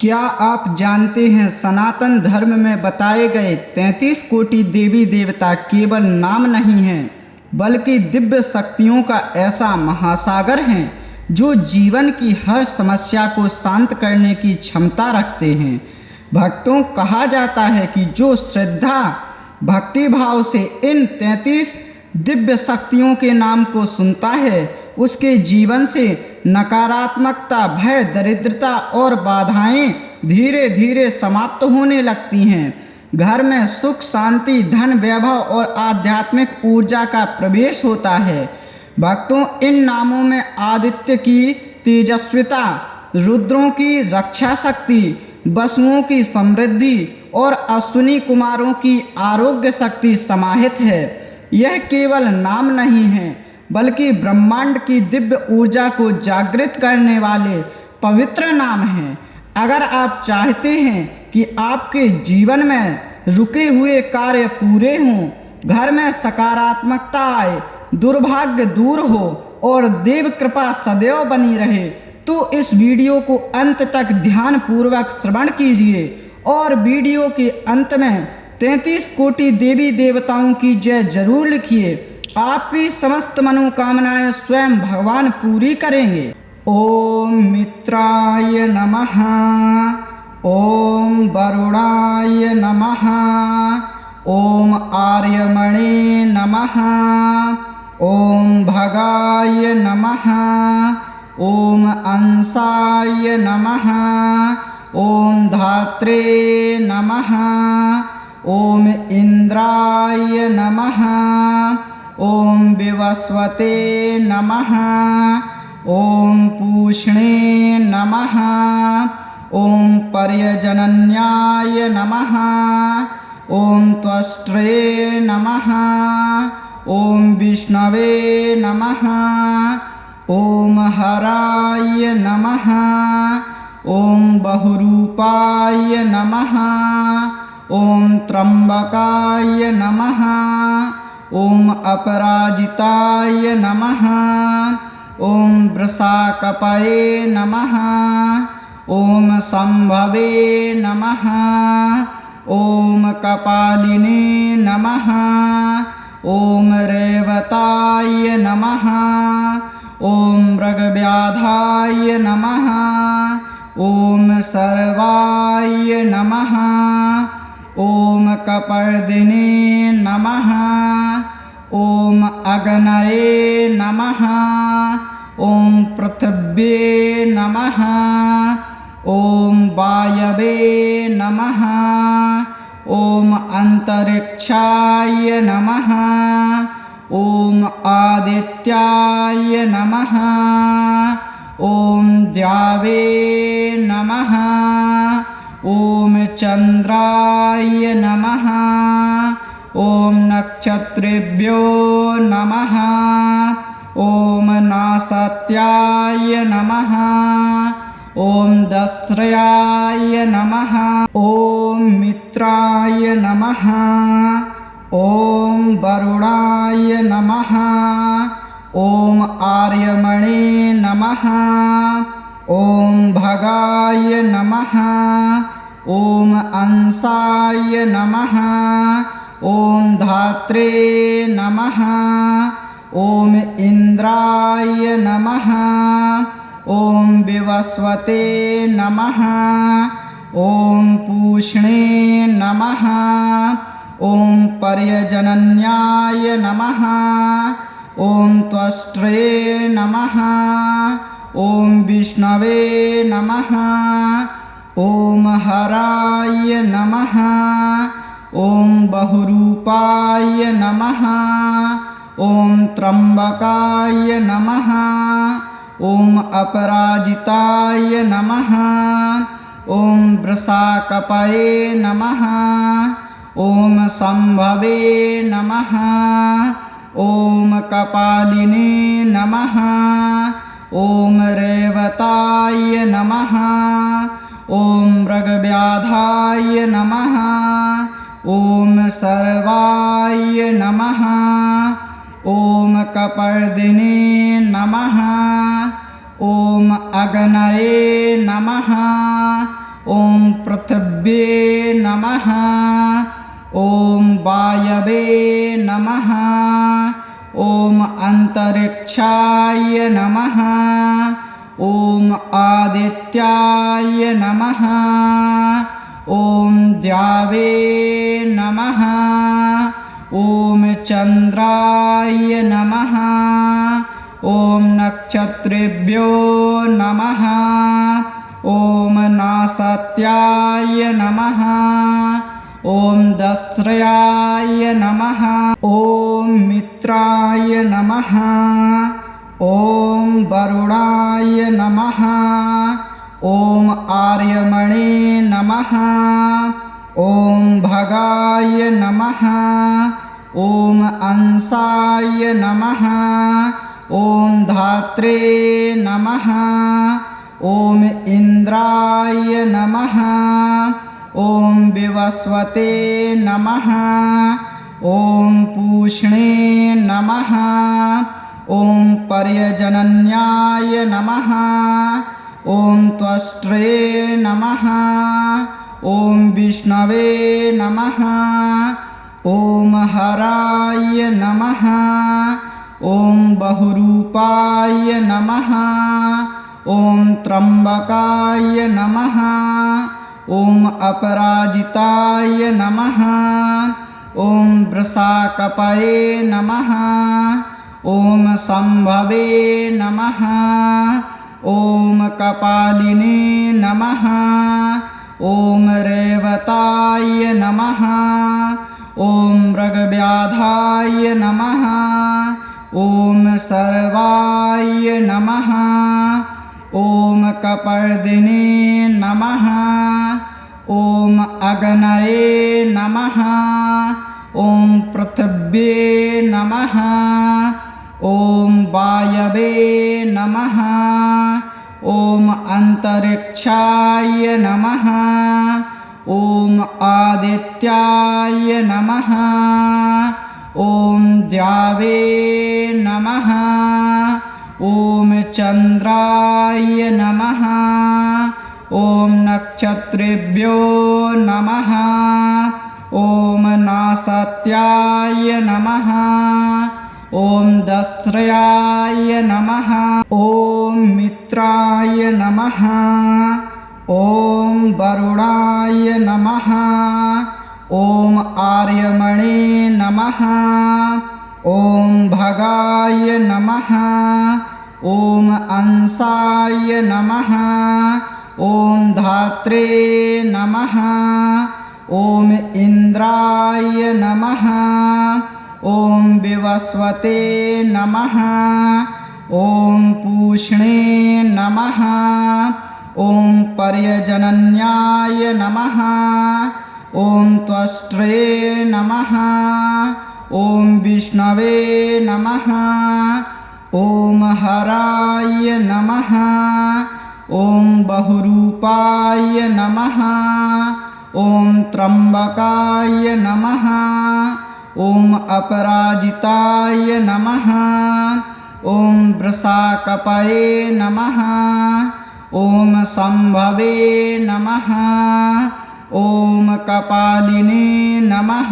क्या आप जानते हैं सनातन धर्म में बताए गए 33 कोटि देवी देवता केवल नाम नहीं हैं बल्कि दिव्य शक्तियों का ऐसा महासागर हैं जो जीवन की हर समस्या को शांत करने की क्षमता रखते हैं। भक्तों, कहा जाता है कि जो श्रद्धा भक्ति भाव से इन 33 दिव्य शक्तियों के नाम को सुनता है उसके जीवन से नकारात्मकता, भय, दरिद्रता और बाधाएं धीरे धीरे समाप्त होने लगती हैं। घर में सुख, शांति, धन, वैभव और आध्यात्मिक ऊर्जा का प्रवेश होता है। भक्तों, इन नामों में आदित्य की तेजस्विता, रुद्रों की रक्षा शक्ति, वसुओं की समृद्धि और अश्विनी कुमारों की आरोग्य शक्ति समाहित है। यह केवल नाम नहीं है बल्कि ब्रह्मांड की दिव्य ऊर्जा को जागृत करने वाले पवित्र नाम हैं। अगर आप चाहते हैं कि आपके जीवन में रुके हुए कार्य पूरे हों, घर में सकारात्मकता आए, दुर्भाग्य दूर हो और देव कृपा सदैव बनी रहे, तो इस वीडियो को अंत तक ध्यानपूर्वक श्रवण कीजिए और वीडियो के अंत में 33 कोटि देवी देवताओं की जय जरूर लिखिए। आपकी समस्त मनोकामनाएं स्वयं भगवान पूरी करेंगे। ओम मित्राय नमः, ओम वरुणाय नमः, ओम आर्यमणे नमः, ओम भगाय नमः, ओम अंसाय नमः, ओम धात्रे नमः, ओम इंद्राय नमः, ओम विवस्वते नमः, ओम पूष्णे नमः, ओम पर्यजनन्याय नमः, ओम त्वष्ट्रे नमः, ओम विष्णवे नमः, ओम हराय नमः, ओम बहुरूपाय नमः, ओम त्र्यंबकाय नमः, ओम अपराजिताय नमः, ओम वृषाकपये नमः, ओम संभवे नमः, ओम कपालिने नमः, ओम रेवताय नमः, ओम मृगव्याधाय नमः, ओम सर्वाय नमः, ओम कपर्दिने नमः, ओम अग्नये नमः, ओम पृथिव्ये नमः, ओम वायवे नमः, ओम अंतरिक्षाय नमः, ओम आदित्याय नमः, ओम द्यावे नमः, ओम चंद्राय नमः, ओम नक्षत्रेभ्यो नमः, ओम नासत्याय नमः, ओम दस्त्रयाय नमः, ओम मित्राय नमः, ओम वरुणाय नमः, ओम आर्यमणे नमः, ओम भगाय नमः, ओम अंसाय नमः, ओम धात्रे नमः, ओम इंद्राय नमः, ओम विवस्वते नमः, ओम पूष्णे नमः, ओम पर्यजनन्याय नमः, ओम त्वष्ट्रे नमः, ओम विष्णवे नमः, ओम हराय नमः, ओम बहुरूपाय नमः, ओम त्र्यंबकाय नमः, ओम अपराजिताय नमः, ओम वृषाकपये नमः, ओम संभवे नमः, ओम कपालिने नमः, ओम रेवताय नमः, ओम मृगव्याधाय नमः, ओम सर्वाय नमः, ओम कपर्दिने नमः, ओम अग्नये नमः, पृथिव्ये नमः। ॐ वायवे नमः। ॐ अंतरिक्षाय नमः। ॐ आदित्याय नमः। ॐ द्यावे नमः। ॐ चन्द्राय नमः। ॐ नक्षत्रेभ्यो नमः। ॐ नासत्याय नमः। ॐ दस्त्रयाय नमः। ॐ मित्राय नमः। ॐ वरुणाय नमः। ॐ आर्यमणे नमः। ॐ भगाय नमः। ॐ अंसाय नमः। ॐ धात्रे नमः। ॐ इन्द्राय नमः। ॐ विवस्वते नमः। ॐ पूष्णे नमः। ॐ पर्यजनन्याय नमः। ॐ त्वष्ट्रे नमः। ॐ विष्णवे नमः। ॐ हराय नमः। ॐ बहुरूपाय नमः। ॐ त्र्यम्बकाय नमः। ॐ अपराजिताय नमः। ॐ वृषाकपये नमः। ॐ संभवे नमः। ॐ कपालिने नमः। ॐ रेवताय नमः। ॐ मृगव्याधाय नमः। ॐ सर्वाय नमः। ॐ कपर्दिने नमः। ॐ अग्नये नमः। ॐ पृथिव्ये नमः। ॐ वायवे नमः। ॐ अंतरिक्षाय नमः। ॐ आदित्याय नमः। ॐ द्यावे नमः। ॐ चन्द्राय नमः। ॐ नक्षत्रेभ्यो नमः। ॐ नासत्याय नमः। ॐ दस्त्रयाय नमः। ॐ मित्राय नमः। ॐ वरुणाय नमः। ॐ आर्यमणे नमः। ॐ भगाय नमः। ॐ अंसाय नमः। ॐ धात्रे नमः। ॐ इन्द्राय नमः। ॐ विवस्वते नमः। ॐ पूष्णे नमः। ॐ पर्यजनन्याय नमः। ॐ त्वष्ट्रे नमः। ॐ विष्णवे नमः। ॐ हराय नमः। ॐ बहुरूपाय नमः। ॐ त्र्यम्बकाय नमः। ॐ अपराजिताय नमः। ॐ वृषाकपये नमः। ॐ संभवे नमः। ॐ कपालिने नमः।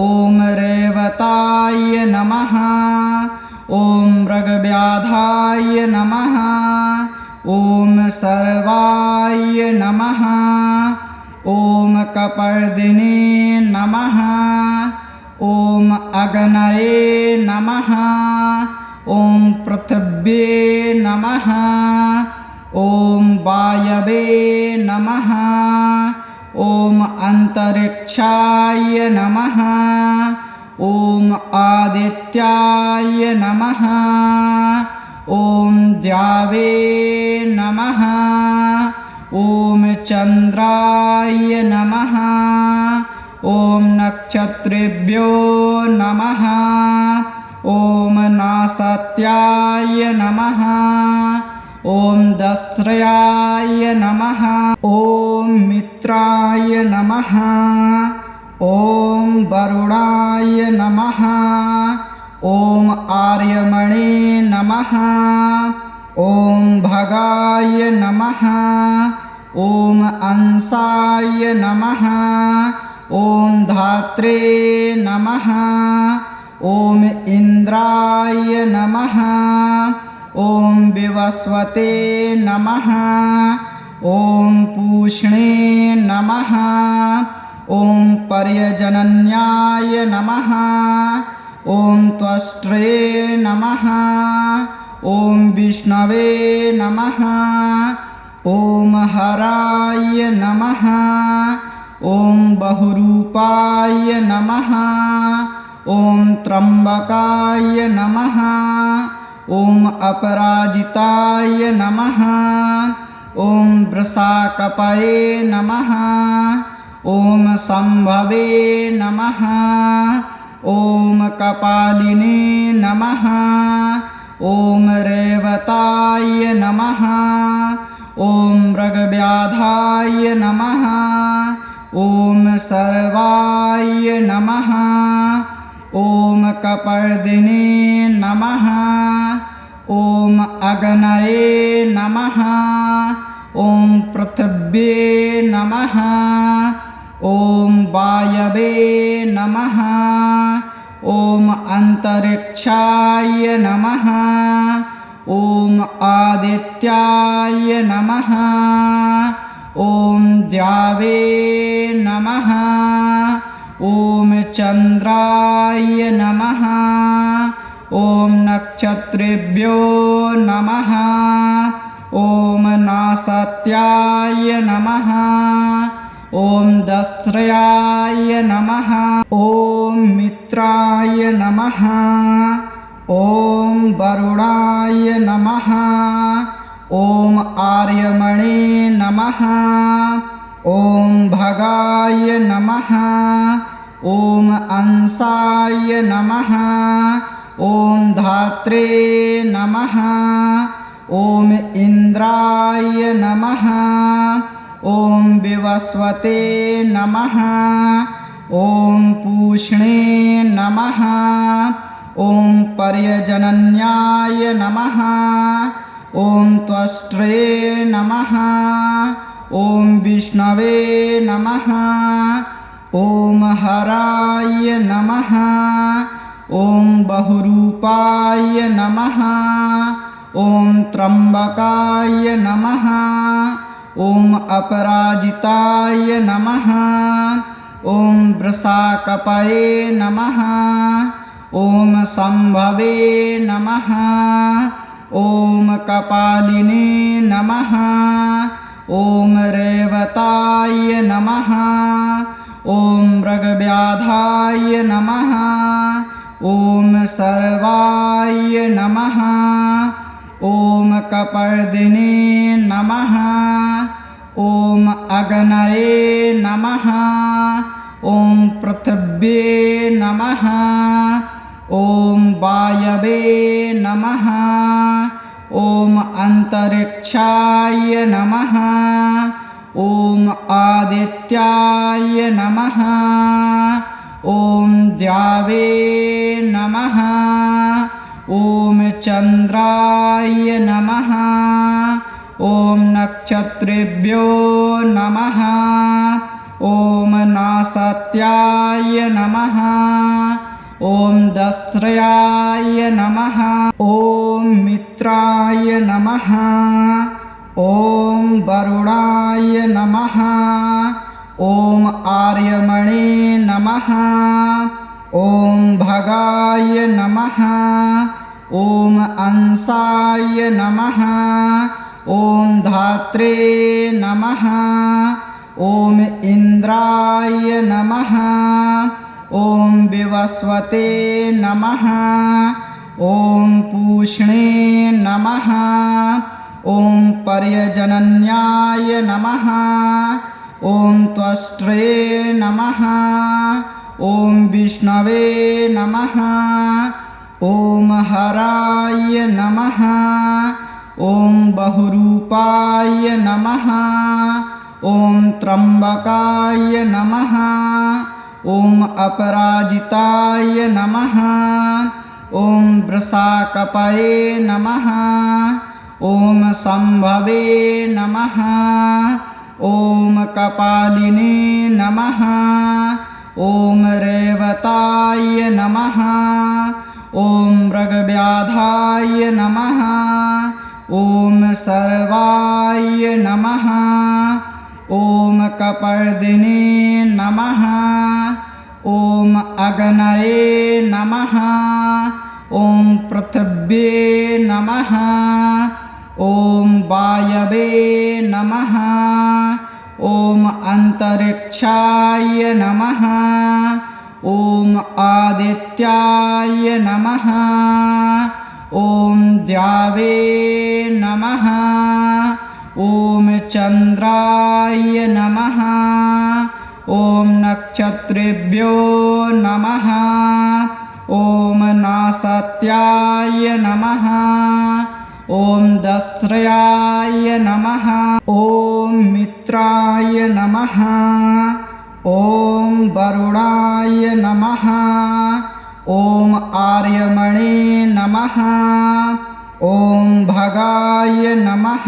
ॐ रेवताय नमः। ॐ मृगव्याधाय नमः। ॐ सर्वाय नमः। ॐ कपर्दिने नमः। ॐ अग्नये नमः। ॐ पृथिव्ये नमः। ॐ वायवे नमः। ॐ अंतरिक्षाय नमः। ॐ आदित्याय नमः। ॐ द्यावे नमः। ॐ चन्द्राय नमः। ॐ नक्षत्रेभ्यो नमः। ॐ नासत्याय नमः। ॐ दस्त्रयाय नमः। ॐ मित्राय नमः। ॐ वरुणाय नमः। ॐ आर्यमणे नमः। ॐ भगाय नमः। ॐ अंसाय नमः। ॐ धात्रे नमः। ॐ इन्द्राय नमः। ॐ विवस्वते नमः। ॐ पूष्णे नमः। ॐ पर्यजनन्याय नमः। ॐ त्वष्ट्रे नमः। ॐ विष्णवे नमः। ॐ हराय नमः। ॐ बहुरूपाय नमः। ॐ त्र्यम्बकाय नमः। ॐ अपराजिताय नमः। ॐ वृषाकपये नमः। ॐ संभवे नमः। ॐ कपालिने नमः। ॐ रेवताय नमः। ॐ मृगव्याधाय नमः। ॐ सर्वाय नमः। ॐ कपर्दिने नमः। ॐ अग्नये नमः। ॐ पृथिव्ये नमः। ॐ वायवे नमः। ॐ अन्तरिक्षाय नमः। ॐ आदित्याय नमः। ॐ द्यावे नमः। ॐ चन्द्राय नमः। ॐ नक्षत्रेभ्यो नमः। ॐ नासत्याय नमः। ॐ दस्त्रयाय नमः। ॐ मित्राय नमः। ॐ वरुणाय नमः। ॐ आर्यमणे नमः। ॐ भगाय नमः। ॐ अंसाय नमः। ॐ धात्रे नमः। ॐ इन्द्राय नमः। ॐ विवस्वते नमः। ॐ पूष्णे नमः। ॐ पर्यजनन्याय नमः। ॐ त्वष्ट्रे नमः। ॐ विष्णवे नमः। ॐ हराय नमः। ॐ बहुरूपाय नमः। ॐ त्र्यम्बकाय नमः। ॐ अपराजिताय नमः। ॐ वृषाकपये नमः। ॐ संभवे नमः। ॐ कपालिने नमः। ॐ रेवताय नमः। ॐ मृगव्याधाय नमः। ॐ सर्वाय नमः। ॐ कपर्दिने नमः। ॐ अग्नये नमः। ॐ पृथिव्ये नमः। ॐ वायवे नमः। ॐ अन्तरिक्षाय नमः। ॐ आदित्याय नमः। ॐ द्यावे नमः। ॐ चन्द्राय नमः। ॐ नक्षत्रेभ्यो नमः। ॐ नासत्याय नमः। ॐ दस्त्रयाय नमः। ॐ मित्राय नमः। ॐ वरुणाय नमः। ॐ आर्यमणे नमः। ॐ भगाय नमः। ॐ अंसाय नमः। ॐ धात्रे नमः। ॐ इन्द्राय नमः। ॐ विवस्वते नमः। ॐ पूष्णे नमः। ॐ पर्यजनन्याय नमः। ॐ त्वष्ट्रे नमः। ॐ विष्णवे नमः। ॐ हराय नमः। ॐ बहुरूपाय नमः। ॐ त्र्यम्बकाय नमः। ॐ अपराजिताय नमः। ॐ वृषाकपये नमः। ॐ संभवे नमः। ॐ कपालिने नमः। ॐ रेवताय नमः। ॐ मृगव्याधाय नमः। ॐ सर्वाय नमः। ॐ कपर्दिने नमः। ॐ अग्नये नमः। ॐ पृथिव्ये नमः। ॐ वायवे नमः। ॐ अन्तरिक्षाय नमः। ॐ आदित्याय नमः। ॐ द्यावे नमः। ॐ चन्द्राय नमः। ॐ नक्षत्रेभ्यो नमः। ॐ नासत्याय नमः। ॐ दस्त्रयाय नमः। ॐ मित्राय नमः। ॐ वरुणाय नमः। ॐ आर्यमणे नमः। ॐ भगाय नमः।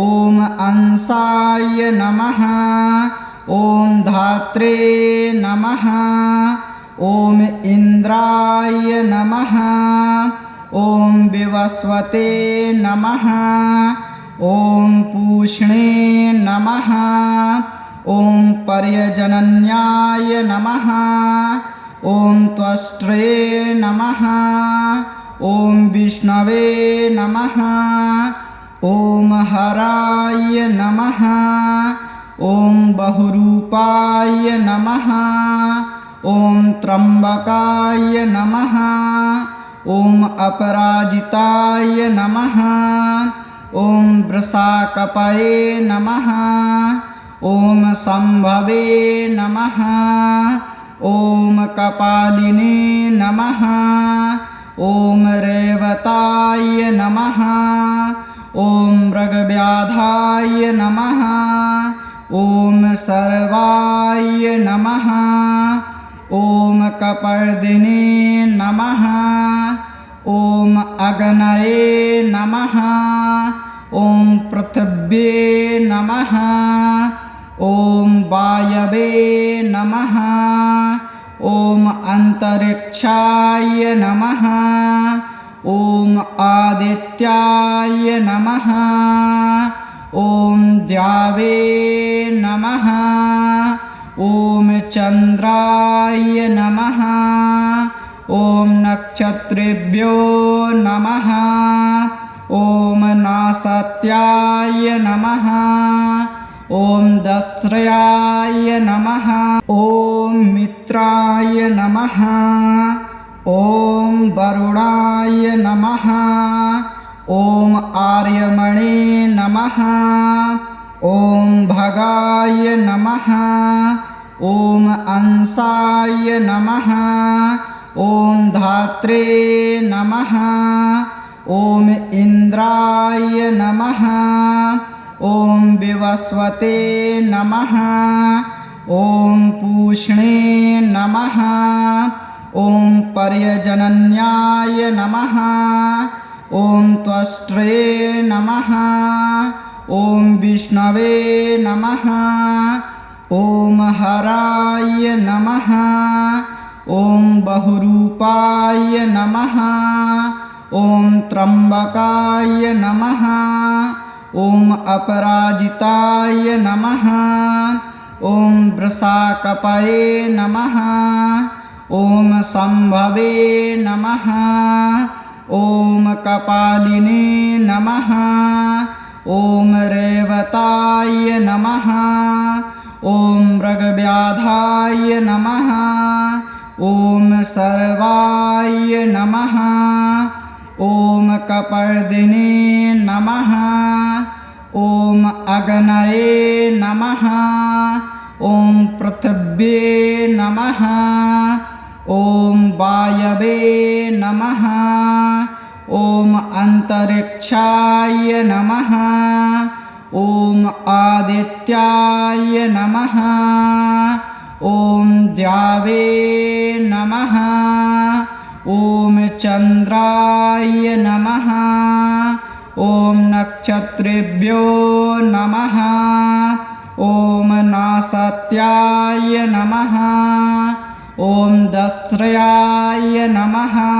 ॐ अंसाय नमः। ॐ धात्रे नमः। ॐ इन्द्राय नमः। ॐ विवस्वते नमः। ॐ पूष्णे नमः। ॐ पर्यजनन्याय नमः। ॐ त्वष्ट्रे नमः। ॐ विष्णवे नमः। ॐ हराय नमः। ॐ बहुरूपाय नमः। ॐ त्र्यम्बकाय नमः। ॐ अपराजिताय नमः। ॐ वृषाकपये नमः। ॐ सम्भवे नमः। ॐ कपालिने नमः। ॐ रेवताय नमः। ॐ मृगव्याधाय नमः। ॐ सर्वाय नमः। ॐ कपर्दिने नमः। ॐ अग्नये नमः। ॐ पृथिव्ये नमः। ॐ वायवे नमः। ॐ अन्तरिक्षाय नमः। ॐ आदित्याय नमः। ॐ द्यावे नमः। ॐ चन्द्राय नमः। ॐ नक्षत्रेभ्यो नमः। ॐ नासत्याय नमः। ॐ दस्त्रयाय नमः। ॐ मित्राय नमः। ॐ वरुणाय नमः। ॐ आर्यमणे नमः। ॐ भगाय नमः। ॐ अंसाय नमः। ॐ धात्रे नमः। ॐ इन्द्राय नमः। ॐ विवस्वते नमः। ॐ पूष्णे नमः। ॐ पर्यजनन्याय नमः। ॐ त्वष्ट्रे नमः। ॐ विष्णवे नमः। ॐ हराय नमः। ॐ बहुरूपाय नमः। ॐ त्र्यम्बकाय नमः। ॐ अपराजिताय नमः। ॐ वृषाकपये नमः। ॐ सम्भवे नमः। ॐ कपालिने नमः। ॐ रेवताय नमः। ॐ मृगव्याधाय नमः। ॐ सर्वाय नमः। ॐ कपर्दिने नमः। ॐ अग्नये नमः। ॐ पृथिव्ये नमः। ॐ वायवे नमः। ॐ अन्तरिक्षाय नमः। ॐ आदित्याय नमः। ॐ द्यावे नमः। ॐ चन्द्राय नमः। ॐ नक्षत्रेभ्यो नमः। ॐ नासत्याय नमः। ॐ दस्त्रयाय नमः।